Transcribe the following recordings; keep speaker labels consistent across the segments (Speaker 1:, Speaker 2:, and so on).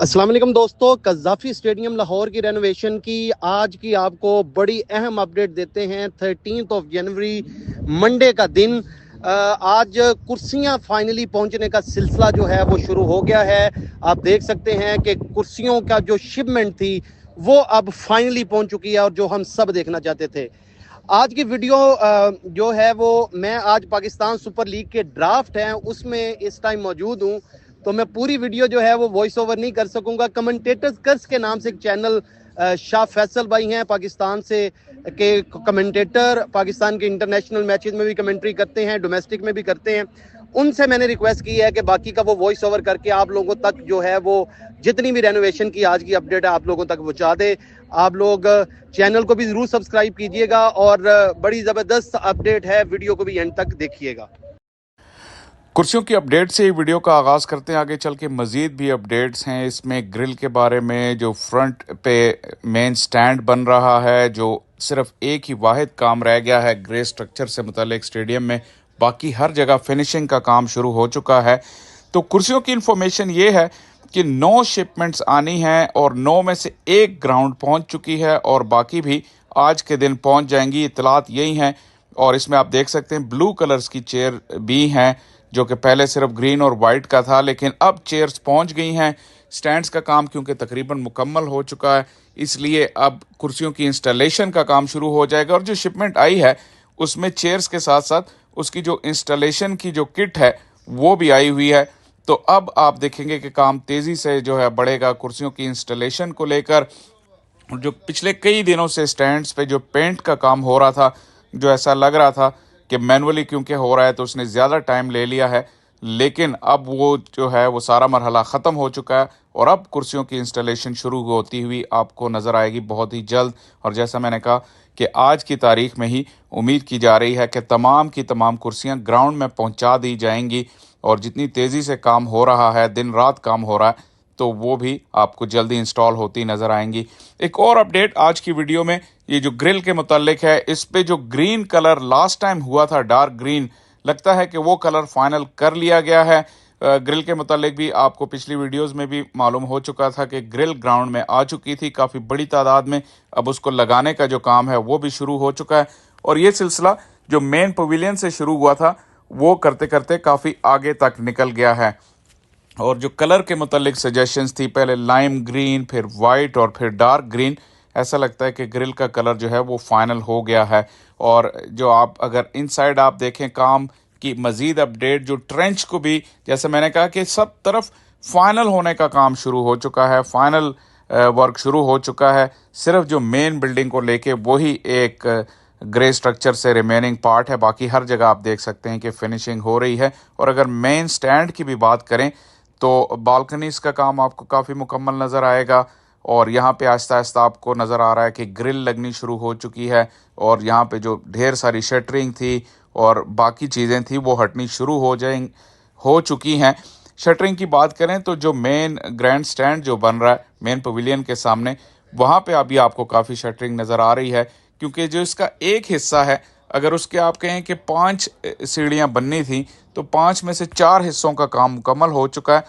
Speaker 1: अस्सलाम वालेकुम दोस्तों, कज़ाफ़ी स्टेडियम लाहौर की रेनोवेशन की आज की आपको बड़ी अहम अपडेट देते हैं। 13 जनवरी मंडे का दिन आज कुर्सियां फाइनली पहुंचने का सिलसिला जो है वो शुरू हो गया है। आप देख सकते हैं कि कुर्सियों का जो शिपमेंट थी वो अब फाइनली पहुंच चुकी है और जो हम सब देखना चाहते थे। आज की वीडियो जो है वो मैं आज पाकिस्तान सुपर लीग के ड्राफ्ट हैं उसमें इस टाइम मौजूद हूँ, तो मैं पूरी वीडियो जो है वो वॉइस ओवर नहीं कर सकूंगा। कमेंटेटर्स कर्स के नाम से एक चैनल शाह फैसल भाई हैं पाकिस्तान से के कमेंटेटर, पाकिस्तान के इंटरनेशनल मैचेस में भी कमेंट्री करते हैं, डोमेस्टिक में भी करते हैं। उनसे मैंने रिक्वेस्ट की है कि बाकी का वो वॉइस ओवर करके आप लोगों तक जो है वो जितनी भी रेनोवेशन की आज की अपडेट है आप लोगों तक पहुंचा दे। आप लोग चैनल को भी जरूर सब्सक्राइब कीजिएगा और बड़ी ज़बरदस्त अपडेट है, वीडियो को भी एंड तक देखिएगा।
Speaker 2: कुर्सियों की अपडेट से ही वीडियो का आगाज़ करते हैं। आगे चल के मज़ीद भी अपडेट्स हैं इसमें ग्रिल के बारे में, जो फ्रंट पे मेन स्टैंड बन रहा है, जो सिर्फ एक ही वाहिद काम रह गया है ग्रे स्ट्रक्चर से मुतालिक स्टेडियम में, बाकी हर जगह फिनिशिंग का काम शुरू हो चुका है। तो कुर्सियों की इन्फॉर्मेशन ये है कि 9 शिपमेंट्स आनी हैं और 9 में से एक ग्राउंड पहुंच चुकी है और बाकी भी आज के दिन पहुंच जाएंगी। इतलात यही हैं और इसमें आप देख सकते हैं ब्लू कलर्स की चेयर भी हैं, जो कि पहले सिर्फ ग्रीन और वाइट का था, लेकिन अब चेयर्स पहुंच गई हैं। स्टैंड्स का काम क्योंकि तकरीबन मुकम्मल हो चुका है, इसलिए अब कुर्सियों की इंस्टॉलेशन का काम शुरू हो जाएगा। और जो शिपमेंट आई है उसमें चेयर्स के साथ साथ उसकी जो इंस्टॉलेशन की जो किट है वो भी आई हुई है। तो अब आप देखेंगे कि काम तेज़ी से जो है बढ़ेगा कुर्सियों की इंस्टॉलेशन को लेकर। जो पिछले कई दिनों से स्टैंड्स पे जो पेंट का काम हो रहा था, जो ऐसा लग रहा था कि मैनुअली क्योंकि हो रहा है तो उसने ज़्यादा टाइम ले लिया है, लेकिन अब वो जो है वो सारा मरहला ख़त्म हो चुका है और अब कुर्सियों की इंस्टॉलेशन शुरू होती हुई आपको नज़र आएगी बहुत ही जल्द। और जैसा मैंने कहा कि आज की तारीख में ही उम्मीद की जा रही है कि तमाम की तमाम कुर्सियां ग्राउंड में पहुंचा दी जाएंगी और जितनी तेज़ी से काम हो रहा है, दिन रात काम हो रहा है, तो वो भी आपको जल्दी इंस्टॉल होती नज़र आएंगी। एक और अपडेट आज की वीडियो में ये जो ग्रिल के मुतालिक है, इस पे जो ग्रीन कलर लास्ट टाइम हुआ था, डार्क ग्रीन, लगता है कि वो कलर फाइनल कर लिया गया है। ग्रिल के मुतालिक भी आपको पिछली वीडियोस में भी मालूम हो चुका था कि ग्रिल ग्राउंड में आ चुकी थी काफ़ी बड़ी तादाद में। अब उसको लगाने का जो काम है वो भी शुरू हो चुका है और ये सिलसिला जो मेन पवेलियन से शुरू हुआ था वो करते करते काफ़ी आगे तक निकल गया है। और जो कलर के मुतालिक सजेशंस थी, पहले लाइम ग्रीन, फिर वाइट और फिर डार्क ग्रीन, ऐसा लगता है कि ग्रिल का कलर जो है वो फाइनल हो गया है। और जो आप अगर इनसाइड आप देखें काम की मज़ीद अपडेट, जो ट्रेंच को भी जैसे मैंने कहा कि सब तरफ फाइनल होने का काम शुरू हो चुका है, फाइनल वर्क शुरू हो चुका है। सिर्फ जो मेन बिल्डिंग को लेके वही एक ग्रे स्ट्रक्चर से रिमेनिंग पार्ट है, बाकी हर जगह आप देख सकते हैं कि फिनिशिंग हो रही है। और अगर मेन स्टैंड की भी बात करें तो बालकनीज का काम आपको काफ़ी मुकम्मल नज़र आएगा और यहाँ पे आहिस्ता आहिस्ता आपको नज़र आ रहा है कि ग्रिल लगनी शुरू हो चुकी है और यहाँ पे जो ढेर सारी शटरिंग थी और बाकी चीज़ें थी वो हटनी शुरू हो चुकी हैं। शटरिंग की बात करें तो जो मेन ग्रैंड स्टैंड जो बन रहा है मेन पवेलियन के सामने, वहाँ पे अभी आपको काफ़ी शटरिंग नज़र आ रही है, क्योंकि जो इसका एक हिस्सा है, अगर उसके आप कहें कि 5 सीढ़ियाँ बननी थी तो 5 में से 4 हिस्सों का काम मुकम्मल हो चुका है।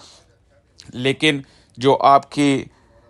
Speaker 2: लेकिन जो आपकी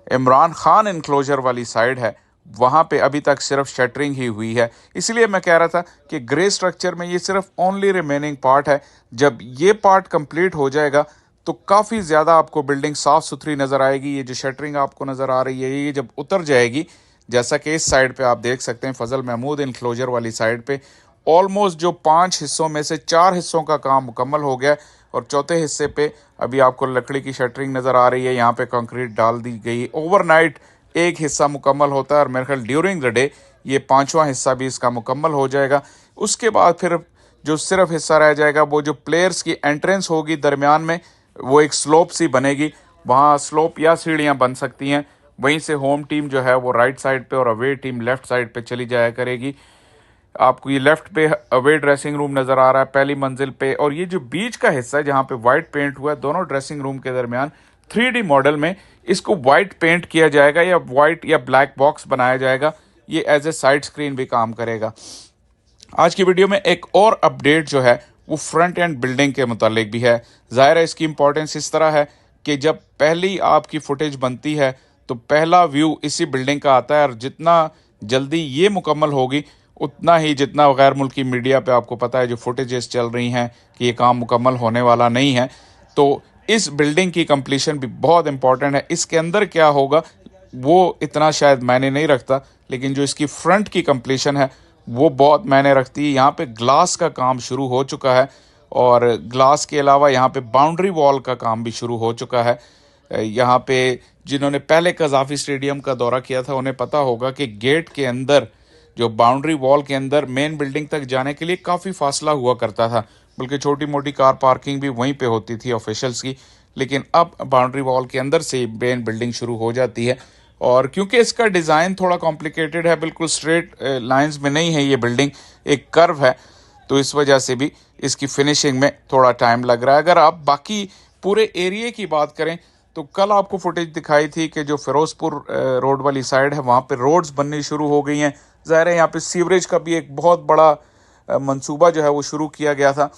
Speaker 2: इमरान खान इनक्लोजर वाली साइड है वहाँ पे अभी तक सिर्फ शटरिंग ही हुई है। इसलिए मैं कह रहा था कि ग्रे स्ट्रक्चर में ये सिर्फ ओनली रिमेनिंग पार्ट है। जब ये पार्ट कंप्लीट हो जाएगा तो काफ़ी ज़्यादा आपको बिल्डिंग साफ़ सुथरी नज़र आएगी। ये जो शटरिंग आपको नज़र आ रही है ये जब उतर जाएगी, जैसा कि इस साइड पे आप देख सकते हैं फजल महमूद इनक्लोजर वाली साइड पे, ऑलमोस्ट जो 5 हिस्सों में से 4 हिस्सों का काम मुकम्मल हो गया और चौथे हिस्से पे अभी आपको लकड़ी की शटरिंग नज़र आ रही है। यहाँ पे कंक्रीट डाल दी गई। ओवरनाइट एक हिस्सा मुकम्मल होता है और मेरे ख्याल ड्यूरिंग द डे ये 5वां हिस्सा भी इसका मुकम्मल हो जाएगा। उसके बाद फिर जो सिर्फ हिस्सा रह जाएगा वो जो प्लेयर्स की एंट्रेंस होगी दरमियान में, वो एक स्लोप सी बनेगी, वहाँ स्लोप या सीढ़ियाँ बन सकती हैं। वहीं से होम टीम जो है वो राइट साइड पे और अवे टीम लेफ़्ट साइड पे चली जाया करेगी। आपको ये लेफ्ट पे अवे ड्रेसिंग रूम नज़र आ रहा है पहली मंजिल पे, और ये जो बीच का हिस्सा है जहाँ पे वाइट पेंट हुआ है दोनों ड्रेसिंग रूम के दरमियान, 3D मॉडल में इसको वाइट पेंट किया जाएगा या वाइट या ब्लैक बॉक्स बनाया जाएगा। ये एज ए साइड स्क्रीन भी काम करेगा। आज की वीडियो में एक और अपडेट जो है वो फ्रंट एंड बिल्डिंग के मुतालिक भी है। ज़ाहिर है इसकी इंपॉर्टेंस इस तरह है कि जब पहली आपकी फुटेज बनती है तो पहला व्यू इसी बिल्डिंग का आता है, और जितना जल्दी ये मुकम्मल होगी उतना ही, जितना गैर मुल्की मीडिया पे आपको पता है जो फुटेजेस चल रही हैं कि ये काम मुकम्मल होने वाला नहीं है, तो इस बिल्डिंग की कंप्लीशन भी बहुत इंपॉर्टेंट है। इसके अंदर क्या होगा वो इतना शायद मायने नहीं रखता, लेकिन जो इसकी फ्रंट की कंप्लीशन है वो बहुत मायने रखती है। यहाँ पे ग्लास का काम शुरू हो चुका है, और ग्लास के अलावा यहाँ पे बाउंड्री वॉल का काम भी शुरू हो चुका है। यहाँ पे जिन्होंने पहले कज़ाफ़ी स्टेडियम का दौरा किया था उन्हें पता होगा कि गेट के अंदर, जो बाउंड्री वॉल के अंदर मेन बिल्डिंग तक जाने के लिए काफ़ी फासला हुआ करता था, बल्कि छोटी मोटी कार पार्किंग भी वहीं पे होती थी ऑफिशियल्स की। लेकिन अब बाउंड्री वॉल के अंदर से मेन बिल्डिंग शुरू हो जाती है, और क्योंकि इसका डिज़ाइन थोड़ा कॉम्प्लिकेटेड है, बिल्कुल स्ट्रेट लाइंस में नहीं है ये बिल्डिंग, एक कर्व है, तो इस वजह से भी इसकी फिनिशिंग में थोड़ा टाइम लग रहा है। अगर आप बाकी पूरे एरिया की बात करें तो कल आपको फुटेज दिखाई थी कि जो फिरोजपुर रोड वाली साइड है वहाँ पे रोड्स बननी शुरू हो गई हैं। ज़ाहिर है यहाँ पे सीवरेज का भी एक बहुत बड़ा मंसूबा जो है वो शुरू किया गया था,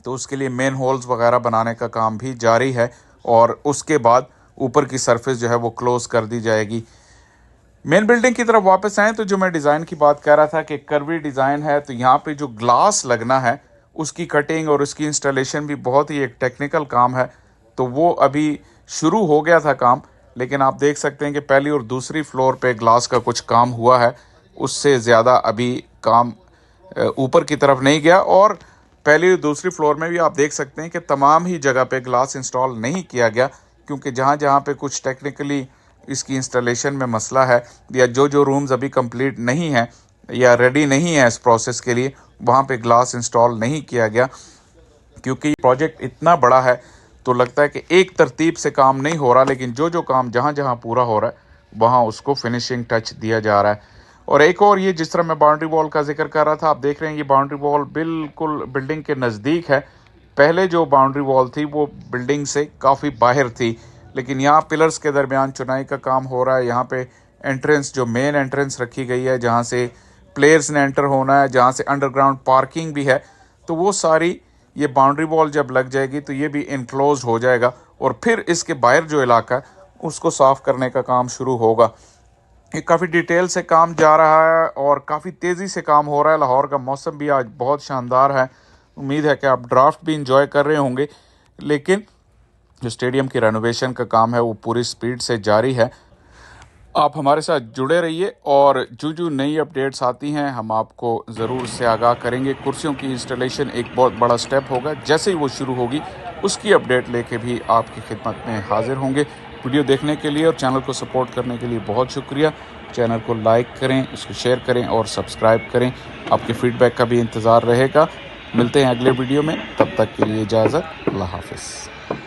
Speaker 2: तो उसके लिए मेन होल्स वगैरह बनाने का काम भी जारी है, और उसके बाद ऊपर की सरफेस जो है वो क्लोज कर दी जाएगी। मेन बिल्डिंग की तरफ वापस आएँ तो जो मैं डिज़ाइन की बात कर रहा था कि कर्वी डिज़ाइन है, तो यहाँ पे जो ग्लास लगना है उसकी कटिंग और उसकी इंस्टॉलेशन भी बहुत ही एक टेक्निकल काम है, तो वो अभी शुरू हो गया था काम। लेकिन आप देख सकते हैं कि पहली और दूसरी फ्लोर पे ग्लास का कुछ काम हुआ है, उससे ज़्यादा अभी काम ऊपर की तरफ नहीं गया। और पहली और दूसरी फ्लोर में भी आप देख सकते हैं कि तमाम ही जगह पे ग्लास इंस्टॉल नहीं किया गया, क्योंकि जहाँ जहाँ पे कुछ टेक्निकली इसकी इंस्टॉलेशन में मसला है, या जो जो रूम्स अभी कंप्लीट नहीं हैं या रेडी नहीं है इस प्रोसेस के लिए, वहाँ पे ग्लास इंस्टॉल नहीं किया गया। क्योंकि प्रोजेक्ट इतना बड़ा है तो लगता है कि एक तरतीब से काम नहीं हो रहा, लेकिन जो जो काम जहाँ जहाँ पूरा हो रहा है वहाँ उसको फिनिशिंग टच दिया जा रहा है। और एक और ये, जिस तरह मैं बाउंड्री वॉल का जिक्र कर रहा था, आप देख रहे हैं ये बाउंड्री वॉल बिल्कुल बिल्डिंग के नज़दीक है। पहले जो बाउंड्री वॉल थी वो बिल्डिंग से काफ़ी बाहर थी, लेकिन यहाँ पिलर्स के दरमियान चुनाई का काम हो रहा है। यहाँ पे एंट्रेंस, जो मेन एंट्रेंस रखी गई है जहाँ से प्लेयर्स ने एंटर होना है, जहाँ से अंडरग्राउंड पार्किंग भी है, तो वो सारी ये बाउंड्री वॉल जब लग जाएगी तो ये भी इनक्लोज हो जाएगा, और फिर इसके बाहर जो इलाका है उसको साफ़ करने का काम शुरू होगा। ये काफ़ी डिटेल से काम जा रहा है और काफ़ी तेज़ी से काम हो रहा है। लाहौर का मौसम भी आज बहुत शानदार है, उम्मीद है कि आप ड्राफ्ट भी इंजॉय कर रहे होंगे। लेकिन जो स्टेडियम की रेनोवेशन का काम है वो पूरी स्पीड से जारी है। आप हमारे साथ जुड़े रहिए, और जो नई अपडेट्स आती हैं हम आपको ज़रूर से आगाह करेंगे। कुर्सियों की इंस्टॉलेशन एक बहुत बड़ा स्टेप होगा, जैसे ही वो शुरू होगी उसकी अपडेट लेके भी आपकी खिदमत में हाजिर होंगे। वीडियो देखने के लिए और चैनल को सपोर्ट करने के लिए बहुत शुक्रिया। चैनल को लाइक करें, इसको शेयर करें और सब्सक्राइब करें। आपके फीडबैक का भी इंतज़ार रहेगा। मिलते हैं अगले वीडियो में, तब तक के लिए इजाज़त, अल्लाह हाफ़िज़।